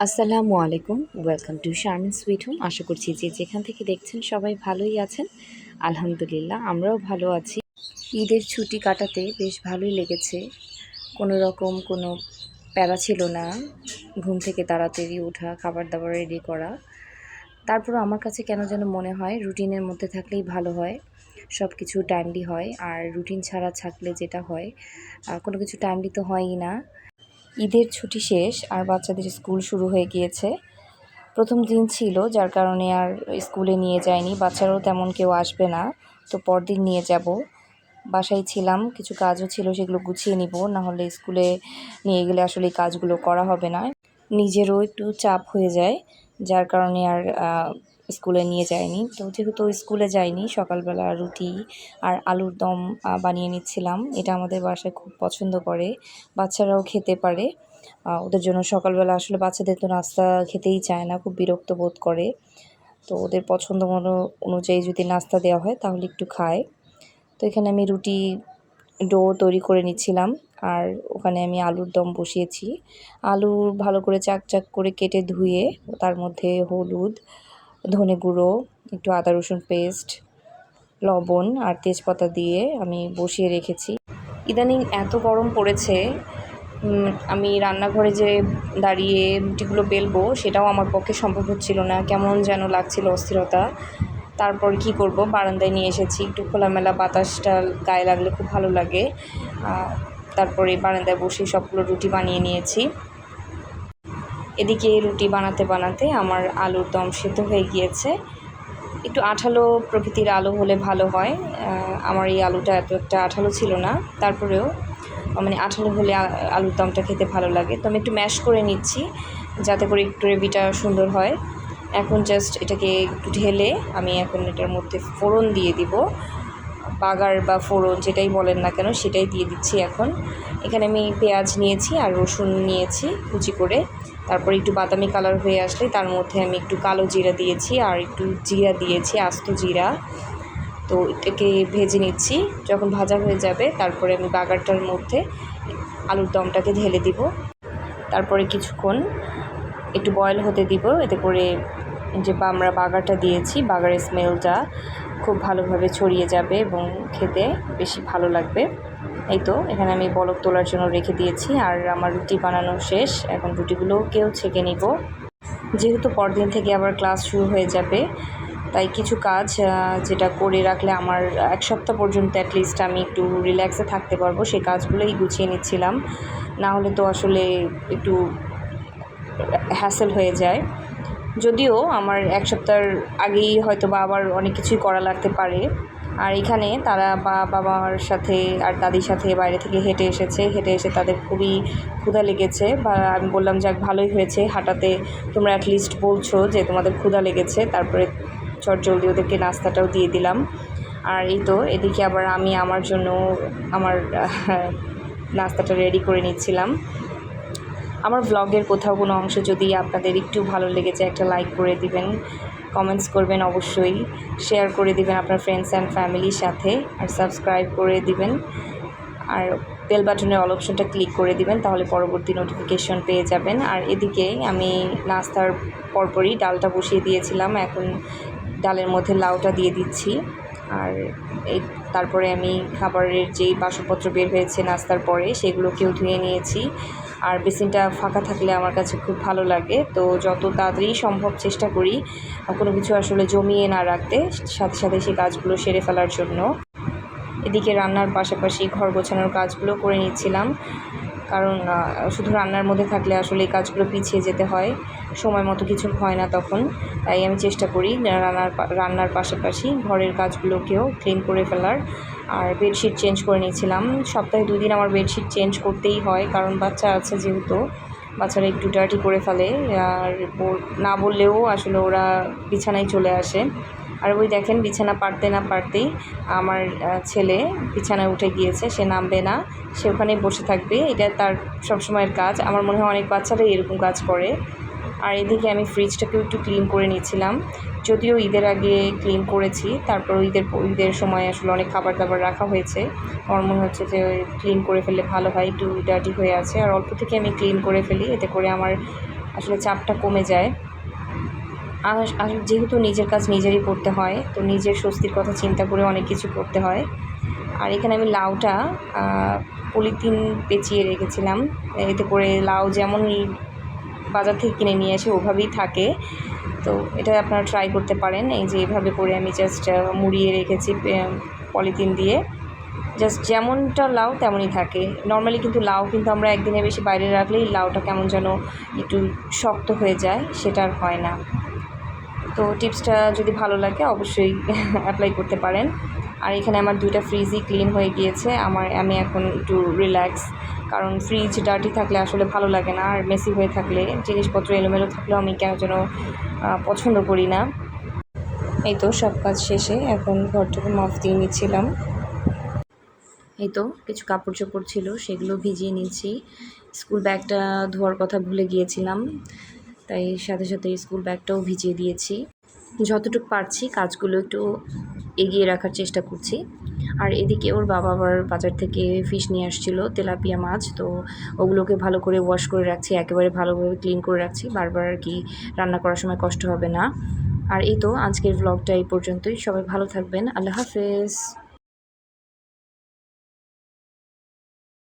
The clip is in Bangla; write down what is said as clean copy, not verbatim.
আসসালামু আলাইকুম, welcome to Sharmin sweet home. আশা করছি যে যেখান থেকে দেখছেন সবাই ভালোই আছেন। আলহামদুলিল্লাহ, আমরাও ভালো আছি। ঈদের ছুটি কাটাতে বেশ ভালোই লেগেছে। কোনো রকম কোনো প্যারা ছিল না, ঘুম থেকে তাড়াতাড়ি ওঠা, খাবার দাবার রেডি করা। তারপরও আমার কাছে কেন যেন মনে হয় রুটিনের মধ্যে থাকলেই ভালো হয়, সব কিছু টাইমলি হয়। আর রুটিন ছাড়া থাকলে যেটা হয়, কোনো কিছু টাইমলি তো হয়ই না। ঈদের ছুটি শেষ আর বাচ্চাদের স্কুল শুরু হয়ে গিয়েছে। প্রথম দিন ছিল, যার কারণে আর স্কুলে নিয়ে যায়নি। বাচ্চারাও তেমন কেউ আসবে না, তো পরদিন নিয়ে যাব। বাসায় ছিলাম, কিছু কাজও ছিল, সেগুলো গুছিয়ে নিব, নাহলে স্কুলে নিয়ে গেলে আসলে এই কাজগুলো করা হবে না। নিজেরও একটু চাপ হয়ে যায়, যার কারণে আর স্কুলে নিয়ে যায়নি। তো যেহেতু স্কুলে যায়নি, সকালবেলা রুটি আর আলুর দম বানিয়ে নিচ্ছিলাম। এটা আমাদের বাসায় খুব পছন্দ করে, বাচ্চারাও খেতে পারে। ওদের জন্য সকালবেলা আসলে বাচ্চাদের তো নাস্তা খেতেই চায় না, খুব বিরক্ত বোধ করে। তো ওদের পছন্দ অনুযায়ী যদি নাস্তা দেওয়া হয় তাহলে একটু খায়। তো এখানে আমি রুটি ডো তৈরি করে নিচ্ছিলাম, আর ওখানে আমি আলুর দম বসিয়েছি। আলু ভালো করে চাক চাক করে কেটে ধুয়ে তার মধ্যে হলুদ, ধনে গুঁড়ো, একটু আদা রসুন পেস্ট, লবণ আর তেজপাতা দিয়ে আমি বসিয়ে রেখেছি। ইদানিং এত গরম পড়েছে, আমি রান্নাঘরে যে দাঁড়িয়ে রুটিগুলো বেলবো সেটাও আমার পক্ষে সম্ভব হচ্ছিল না, কেমন যেন লাগছিল, অস্থিরতা। তারপর কি করব, বারান্দায় নিয়ে এসেছি, একটু খোলামেলা বাতাসটা গায়ে লাগলে খুব ভালো লাগে। তারপরে বারান্দায় বসে সবগুলো রুটি বানিয়ে নিয়েছি। এদিকে রুটি বানাতে বানাতে আমার আলুর দম সিদ্ধ হয়ে গিয়েছে। একটু আঠালো প্রকৃতির আলু হলে ভালো হয়। আমার এই আলুটা এত একটা আঠালো ছিল না, তারপরেও মানে আঠালো হলে আলুর দমটা খেতে ভালো লাগে। তো আমি একটু ম্যাশ করে নিচ্ছি যাতে করে একটু গ্রেভিটা সুন্দর হয়। এখন জাস্ট এটাকে একটু ঢেলে আমি এখন এটার মধ্যে ফোড়ন দিয়ে দিব, বাগার বা ফোড়ন যেটাই বলেন না কেন সেটাই দিয়ে দিচ্ছি এখন। এখানে আমি পেঁয়াজ নিয়েছি আর রসুন নিয়েছি কুচি করে। তারপর একটু বাদামি কালার হয়ে আসলে তার মধ্যে আমি একটু কালো জিরা দিয়েছি আর একটু জিরা দিয়েছি, আস্ত জিরা। তো এটাকে ভেজে নিচ্ছি। যখন ভাজা হয়ে যাবে তারপরে আমি বাগারটার মধ্যে আলুর দমটাকে ঢেলে দিব। তারপরে কিছুক্ষণ একটু বয়েল হতে দিব, এতে করে যে আমরা বাগারটা দিয়েছি, বাগারের স্মেলটা খুব ভালোভাবে ছড়িয়ে যাবে এবং খেতে বেশি ভালো লাগবে। এই তো এখানে আমি বলক তোলার জন্য রেখে দিয়েছি, আর আমার রুটি বানানো শেষ। এখন রুটিগুলোকেও ছেঁকে নিব। যেহেতু পরদিন থেকে আবার ক্লাস শুরু হয়ে যাবে, তাই কিছু কাজ যেটা করে রাখলে আমার এক সপ্তাহ পর্যন্ত অ্যাটলিস্ট আমি একটু রিল্যাক্সে থাকতে পারবো, সেই কাজগুলোই গুছিয়ে নিচ্ছিলাম। না হলে তো আসলে একটু হ্যাসেল হয়ে যায়। যদিও আমার এক সপ্তাহের আগেই হয়তো বা আবার অনেক কিছুই করা লাগতে পারে। আর এখানে তারা বাবার সাথে আর দাদির সাথে বাইরে থেকে হেঁটে এসে তাদের খুবই ক্ষুধা লেগেছে। বা আমি বললাম, যাক ভালোই হয়েছে হাঁটাতে, তোমরা অ্যাটলিস্ট বলছো যে তোমাদের ক্ষুধা লেগেছে। তারপরে চটজলদি ওদেরকে নাস্তাটাও দিয়ে দিলাম। আর এই তো এদিকে আবার আমি আমার জন্য আমার নাস্তাটা রেডি করে নিচ্ছিলাম। আমার ব্লগের কোথাও কোনো অংশ যদি আপনাদের একটু ভালো লেগেছে, একটা লাইক করে দিবেন, কমেন্টস করবেন, অবশ্যই শেয়ার করে দিবেন আপনার ফ্রেন্ডস অ্যান্ড ফ্যামিলির সাথে, আর সাবস্ক্রাইব করে দিবেন, আর বেল বাটনের অল অপশনটা ক্লিক করে দিবেন, তাহলে পরবর্তী নোটিফিকেশন পেয়ে যাবেন। আর এদিকে আমি নাস্তার পরপরই ডালটা বসিয়ে দিয়েছিলাম, এখন ডালের মধ্যে লাউটা দিয়ে দিচ্ছি। আর এই তারপরে আমি খাবারের যেই বাসনপত্র বের হয়েছে নাস্তার পরে সেগুলোকেও ধুয়ে নিয়েছি। আর বেসিনটা ফাঁকা থাকলে আমার কাছে খুব ভালো লাগে, তো যত তাড়াতাড়ি সম্ভব চেষ্টা করি কোনো কিছু আসলে জমিয়ে না রাখতে, সাথে সাথে সেই কাজগুলো সেরে ফেলার জন্য। এদিকে রান্নার পাশাপাশি ঘর গোছানোর কাজগুলো করে নিচ্ছিলাম, কারণ শুধু রান্নার মধ্যে থাকলে আসলে এই কাজগুলো পিছিয়ে যেতে হয়, সময় মতো কিছু হয় না তখন। তাই আমি চেষ্টা করি রান্নার পাশাপাশি ঘরের কাজগুলোকেও ক্লিন করে ফেলার। আর বেডশিট চেঞ্জ করে নিয়েছিলাম, সপ্তাহে 2 দিন আমার বেডশিট চেঞ্জ করতেই হয়, কারণ বাচ্চা আছে যেহেতু, বাচ্চারা একটু ডার্টি করে ফেলে। আর না বললেও আসলে ওরা বিছানায় চলে আসে। আর ওই দেখেন, বিছানা পারতে না পারতেই আমার ছেলে বিছানায় উঠে গিয়েছে, সে নামবে না, সে ওখানেই বসে থাকবে। এটা তার সবসময়ের কাজ, আমার মনে হয় অনেক বাচ্চারাই এরকম কাজ করে। আর এদিকে আমি ফ্রিজটাকেও একটু ক্লিন করে নিচ্ছিলাম, যদিও ঈদের আগে ক্লিন করেছি, তারপর ঈদের সময় আসলে অনেক খাবার দাবার রাখা হয়েছে। আমার মনে হচ্ছে যে ক্লিন করে ফেললে ভালো হয়, একটু ডার্টি হয়ে আছে, আর অল্প থেকে আমি ক্লিন করে ফেলি, এতে করে আমার আসলে চাপটা কমে যায়। আর যেহেতু নিজের কাজ নিজেরই করতে হয়, তো নিজের স্বস্তির কথা চিন্তা করে অনেক কিছু করতে হয়। আর এখানে আমি লাউটা পলিথিন পেঁচিয়ে রেখেছিলাম, এতে করে লাউ যেমন বাজার থেকে কিনে নিয়ে এসে ওভাবেই থাকে। তো এটা আপনারা ট্রাই করতে পারেন। এই যে এভাবে করে আমি জাস্ট মুড়িয়ে রেখেছি পলিথিন দিয়ে। জাস্ট যেমনটা লাউ তেমনই থাকে। নর্মালি কিন্তু লাউ কিন্তু আমরা একদিনের বেশি বাইরে রাখলেই লাউটা কেমন যেন একটু শক্ত হয়ে যায়, সেটা আর হয় না। তো টিপসটা যদি ভালো লাগে অবশ্যই অ্যাপ্লাই করতে পারেন। আর এখানে আমার 2টা ফ্রিজই ক্লিন হয়ে গিয়েছে। আমি এখন একটু রিল্যাক্স, কারণ ফ্রিজ ডার্টি থাকলে আসলে ভালো লাগে না, আর মেসি হয়ে থাকলে, জিনিসপত্র এলোমেলো থাকলেও আমি কেন যেন পছন্দ করি না। এই তো সব কাজ শেষে এখন ঘরটাকে মপ দিয়ে নিচ্ছিলাম। এই তো কিছু কাপড় চোপড় ছিল, সেগুলো ভিজিয়ে নিচ্ছি। স্কুল ব্যাগটা ধোয়ার কথা ভুলে গিয়েছিলাম, তাই সাথে সাথে স্কুল ব্যাগটাও ভিজিয়ে দিয়েছি। যতটুকু পারছি কাজগুলো একটু এগিয়ে রাখার চেষ্টা করছি। আর এদিকে ওর বাবা আবার বাজার থেকে ফিশ নিয়ে আসছিলো, তেলাপিয়া মাছ। তো ওগুলোকে ভালো করে ওয়াশ করে রাখছি, একেবারে ভালোভাবে ক্লিন করে রাখছি, বারবার আর কি রান্না করার সময় কষ্ট হবে না। আর এই তো আজকের ব্লগটা এই পর্যন্তই। সবাই ভালো থাকবেন। আল্লাহ হাফেজ।